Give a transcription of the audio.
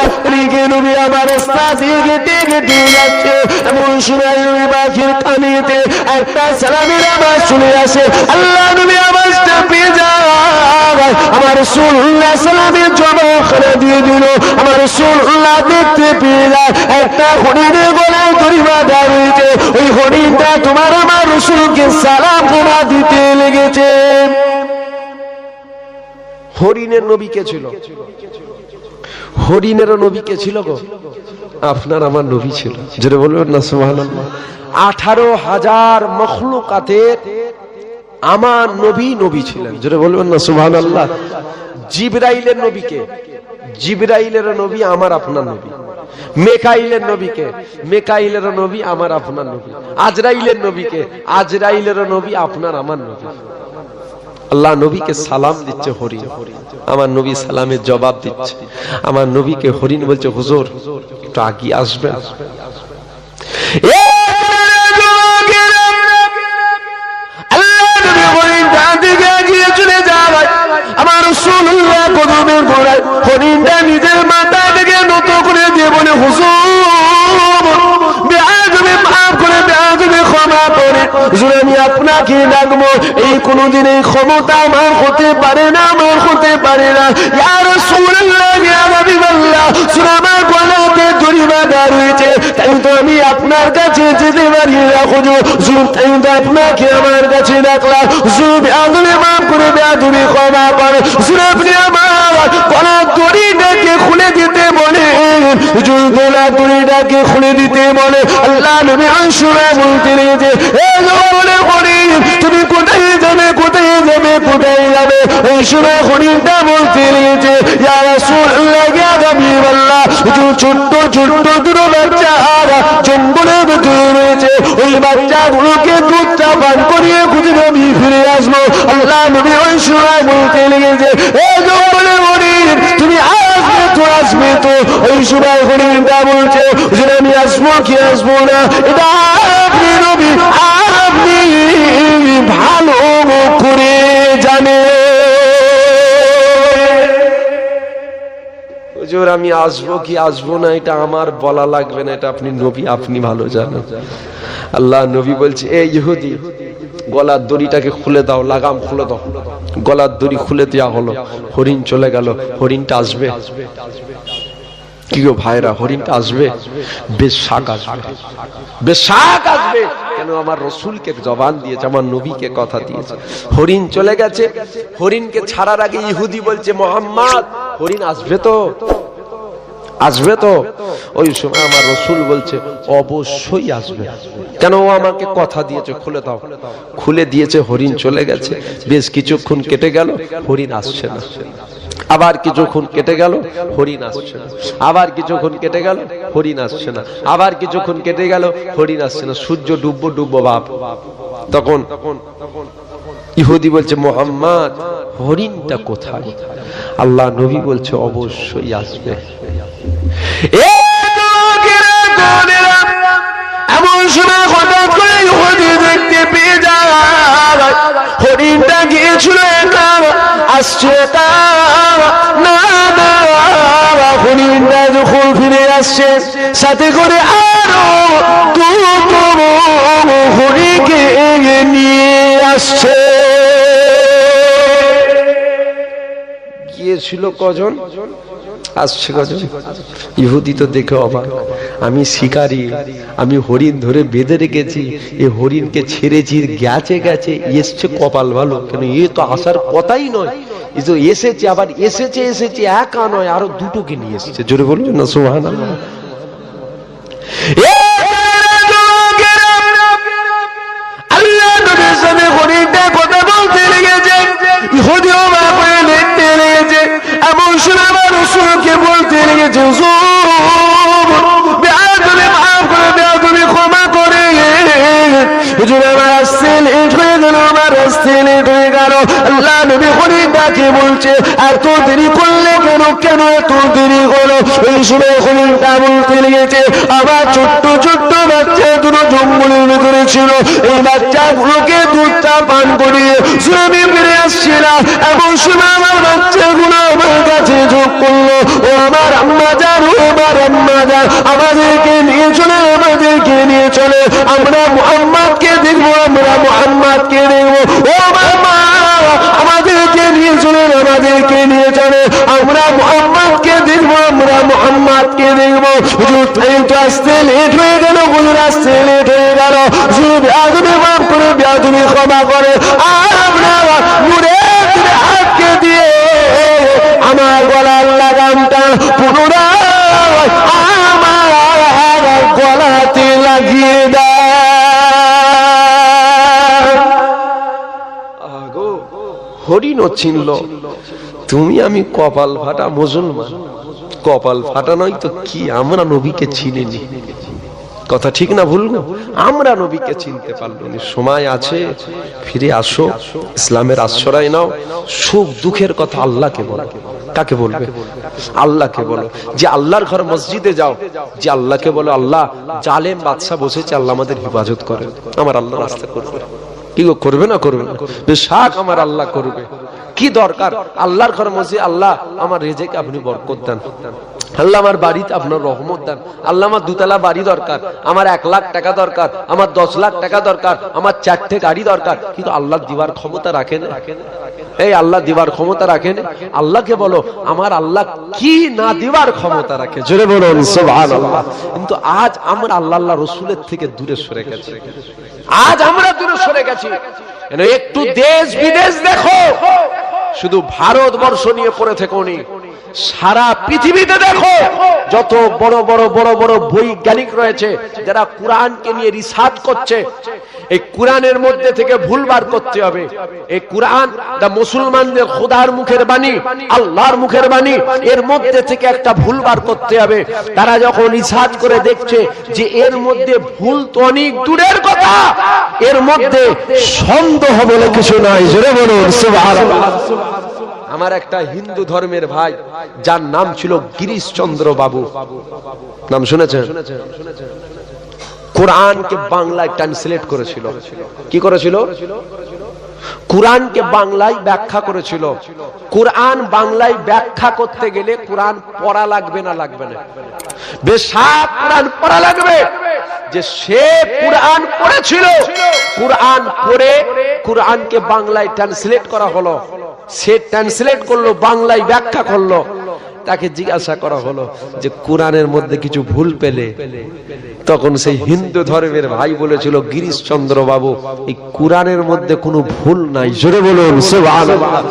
আফ্রিকে নবী আমার রাস্তা দিয়ে হেঁটে হেঁটে যাচ্ছে, এমন সময় নবী পাখির কানেতে একটা সালামের আওয়াজ শুনে আসে। আল্লাহ নবী আওয়াজটা পেয়ে যায়, আমার রাসূলুল্লাহ সালামের জবাব করে দিয়ে দিল। আমার রাসূলুল্লাহ দেখতে পেয়ে যায় একটা হরিণের গলায় দড়ি বাঁধা রয়েছে, ওই হরিণটা তোমার আমার রাসূলকে সালাম জমা দিতে লেগেছে। হরিণের নবী কে ছিল? হরিণেরও নবী কে ছিল গো? আপনার আমার নবী ছিল। যেটা বলবেন না সুবহানাল্লাহ। 18,000 মখলুকাতের আমার নবী নবী ছিলেন। যেটা বলবেন না সুবহানাল্লাহ। জিবরাইলের নবীকে, জিবরাইলের নবী আমার আপনার নবী। মেকাইলের নবীকে, মেকাইলের নবী আমার আপনার নবী। আজরাইলের নবীকে, আজরাইলের নবী আপনার আমার নবী। আল্লাহ নবীকে সালাম দিচ্ছে হরিণ, আমার নবী সালামের জবাব দিচ্ছে। আমার নবীকে হরিণ বলছে হুজুর একটু আগিয়ে আসবেন। আমার রাসূলুল্লাহ কদমের গোড়ায় হরিণটা নিজের মাথা থেকে নত করে দিয়ে বলে হুজুর বেয়াদবি মাফ করে, বেয়াদবি ক্ষমা করে, হুজুর আমি আপনাকে ডাকবো। এই কোনদিন এই ক্ষমতা আমার হতে পারে না, আমার হতে পারে না। ইয়া রাসূলুল্লাহ ইয়া হাবিবাল্লাহ, হুজুর আমার গলাতে দড়ি বাঁধা রয়েছে, তাই তো আমি আপনার কাছে যেতে পারি না হুজুর। হুজুর তাই তো আপনাকে আমার কাছে ডাকলাম। হুজুর বেয়াদবি মাফ করে, বেয়াদবি ক্ষমা করে, হুজুর আপনি আমার গলার দড়িটাকে খুলে দিতে বলে, হুজুর গলার দড়িটাকে খুলে দিতে বলে। আল্লাহ নবী আনসুরা বলতে লেগেছে, এ জবানে হরিণ তুমি কোথায় যাবে, কোথায় যাবে, কোথায় যাবে? ওই সময় হরিণটা বলতে লেগেছে, ইয়া রাসূলুল্লাহ ইয়া হাবিবাল্লাহ, হুজুর ছোট্ট ছোট্ট দুটো বাচ্চা জঙ্গলের ভেতরে রয়েছে, ওই বাচ্চাগুলোকে দুধটা পান করিয়ে খুঁজে আমি ফিরে আসবো। আল্লাহ নবী ওই সময় বলতে লেগেছে, এ জঙ্গলে হরিণ তুমি আসবে তো, আসবে তো? ওই সময় হরিণটা বলছে, হুজুর আমি আসবো কি আসবো না এটা আপনি নবী আপনি ভালো করে জানে। হুজুর আমি আসবো কি আসবো না এটা আমার বলা লাগবে না, এটা আপনি নবী আপনি ভালো জানেন। আল্লাহ নবী বলছে, এই ইহুদি গলার দড়িটাকে খুলে দাও, লাগাম খুলে দাও। গলার দড়ি খুলে দেওয়া হলো, হরিণ চলে গেল। হরিণটা আসবে কি গো ভাইরা? হরিণটা আসবে, বেশ শাক আসবে, বেশ শাক আসবে। কেন? আমার রসুলকে জবান দিয়েছে, আমার নবীকে কথা দিয়েছে। হরিণ চলে গেছে, হরিণকে ছাড়ার আগে ইহুদি বলছে, মোহাম্মদ হরিণ আসবে তো, আসবে তো? ওই সময় আমার রসুল বলছে অবশ্যই আসবে। কেন? ও আমাকে কথা দিয়েছে, খুলে দাও। খুলে দিয়েছে, হরিণ চলে গেছে। বেশ কিছুক্ষণ কেটে গেল, হরিণ আসছে না। আবার কিছুক্ষণ কেটে গেল, হরিণ আসছে না। আবার কিছুক্ষণ কেটে গেল, হরিণ আসছে না। আবার কিছুক্ষণ কেটে গেল, হরিণ আসছে না। সূর্য ডুববো ডুববো ভাব। তখন ইহুদি বলছে, মোহাম্মদ হরিণটা কোথায়? আল্লাহ নবী বলছে অবশ্যই আসবে। এমন সময় হঠাৎ করে ইহুদি দেখতে পেয়ে যায় হরিণটা গিয়েছিল আসছে না, হরিণটা যখন ফিরে আসছে সাথে করে আরো দুটো হরিণকে নিয়ে আসছে। গিয়েছিল কজন? আসছে কজন? ইহুদি তো দেখে অবাক। আমি শিকারী, আমি হরিণ ধরে বেঁধে রেখেছি, এই হরিণকে ছেড়েছি, গেছে গেছে, এসছে কপাল ভালো। কেন? এ তো আসার কথাই নয়, এ তো এসেছে, আবার এসেছে এসেছে একা নয়, আরো দুটোকে নিয়ে এসেছে। জোরে বলবেন না সুবহানাল্লাহ। আল্লাহ নবীর সাথে হরিণটা কথা বলতে লেগেছে, ইহুদি অবাক হয়ে দেখতে লেগেছে। এমন শুনে আমার রাসূলকে বলতে লেগেছে, বেয়াদবি মাফ করে, বেয়াদবি ক্ষমা করে, হুজুর আমার আসছে লেট হয়ে গেল, আমার আসতে লেট হয়ে গেল। আল্লাহ নবী খলিলটাকে বলছে এত দেরি করলে কেন, কেন এত দেরি হলো? এই সময় খলিলটা বলতে লেগেছে আমার ছোট্ট ছোট্ট বাচ্চা দুটো জঙ্গলের ভিতরে ছিল, এই বাচ্চাগুলোকে দুধটা পান করিয়ে আমি ফিরে আসছিলাম, এমন সময় আমার বাচ্চাগুলো আমার কাছে যোগ করলো, ও আমার আম্মা জান, ও আমার আম্মা জান, আমাদেরকে নিয়ে চলে, আমাদেরকে নিয়ে চলে, আমরা মুহাম্মদকে দেখবো, আমরা মুহাম্মদকে দেখবো, ও আমার মা আমাদেরকে নিয়ে চলে, আমাদেরকে নিয়ে চলে, আমরা মুহাম্মদকে দেখবো, আমরা মুহাম্মদকে দেখবো। হুজুর এই তো আসতে লেট হয়ে গেল, হুজুর আসতে লেট হয়ে গেল, হুজুর বেয়াদবি মাফ করে, বেয়াদবি ক্ষমা করে, আমরা মুড়ে হাতকে দিয়ে আমার গলার লাগামটা পুনরায় আমার গলাতে লাগিয়ে দেয়। হরিণ চিনল, তুমি আমি কপাল ফাটা মুসলমান, কপাল ফাটা নয় তো কি, আমরা নবীকে চিনিনি। কথা ঠিক না ভুল? আমরা নবীকে চিনতে পারলো না। সময় আছে, ফিরে আসো, ইসলামের আশ্রয় নাও, সুখ দুঃখের কথা আল্লাহকে বলো। কাকে বলবে? আল্লাহকে বলো। যে আল্লাহর ঘর মসজিদে যাও, যে আল্লাহকে বলো আল্লাহ জালেম বাদশা বসেছে, আল্লাহ আমাদের হেফাজত করে, আমার আল্লাহ রাস্তা করবে। কি করবে না করবে না? বেশাক আমার আল্লাহ করবে। কি দরকার? আল্লাহর ঘর মসজিদ, আল্লাহ আমার রিজিকে আপনি বরকত দেন, আল্লাহ আমার বাড়িতে আপনার রহমত দেন, আল্লাহ আমার দুতলা বাড়ি দরকার, আমার 1 লাখ টাকা দরকার, আমার 10 লাখ টাকা দরকার, আমার 4টে গাড়ি দরকার। কিন্তু আল্লাহ দিবার ক্ষমতা রাখেন? এই আল্লাহ দিবার ক্ষমতা রাখেন? আল্লাহকে বলো আমার আল্লাহ কি না দিবার ক্ষমতা রাখে, জোরে বলুন সুবহানাল্লাহ। কিন্তু আজ আমরা আল্লাহ রাসূলের থেকে দূরে সরে গেছি, আজ আমরা দূরে সরে গেছি। একটু দেশ বিদেশ দেখো, শুধু ভারতবর্ষ নিয়ে পড়ে থেকো নি, সারা পৃথিবীতে দেখো যত বড় বড় বড় বড় বৈজ্ঞানিক রয়েছে যারা কোরআনকে নিয়ে রিসার্চ করছে, এই কোরআনের মধ্যে থেকে ভুল বার করতে হবে। এই কোরআন দা মুসলমানদের খোদার মুখের বাণী, আল্লাহর মুখের বাণী, এর মধ্যে থেকে একটা ভুল বার করতে হবে। তারা যখন রিসার্চ করে দেখছে যে এর মধ্যে ভুল তো অনেক দূরের কথা, এর মধ্যে সন্দেহ বলে কিছু নাই, জোরে বলুন সুবহানাল্লাহ। আমার একটা হিন্দু ধর্মের ভাই, যার নাম ছিল গিরিশচন্দ্র বাবু, নাম শুনেছেন? কোরআনকে বাংলায় ট্রান্সলেট করেছিল। কি করেছিল? কোরআনকে বাংলায় ব্যাখ্যা করেছিল। কোরআন বাংলায় ব্যাখ্যা করতে গেলে কোরআন পড়া লাগবে না? লাগবে না? বেশাক কোরআন পড়া লাগবে। যে সে কোরআন পড়েছিল, কোরআন পড়ে কোরআনকে বাংলায় ট্রান্সলেট করা হলো, সে ট্রান্সলেট করলো, বাংলায় ব্যাখ্যা করলো। তাকে জিজ্ঞাসা করা হলো যে কোরআনের মধ্যে কিছু ভুল পেলে, তখন সেই হিন্দু ধর্মের ভাই বলেছিল গিরিশচন্দ্র বাবু এই কোরআনের মধ্যে কোনো ভুল নাই, জোরে বলুন সুবহানাল্লাহ।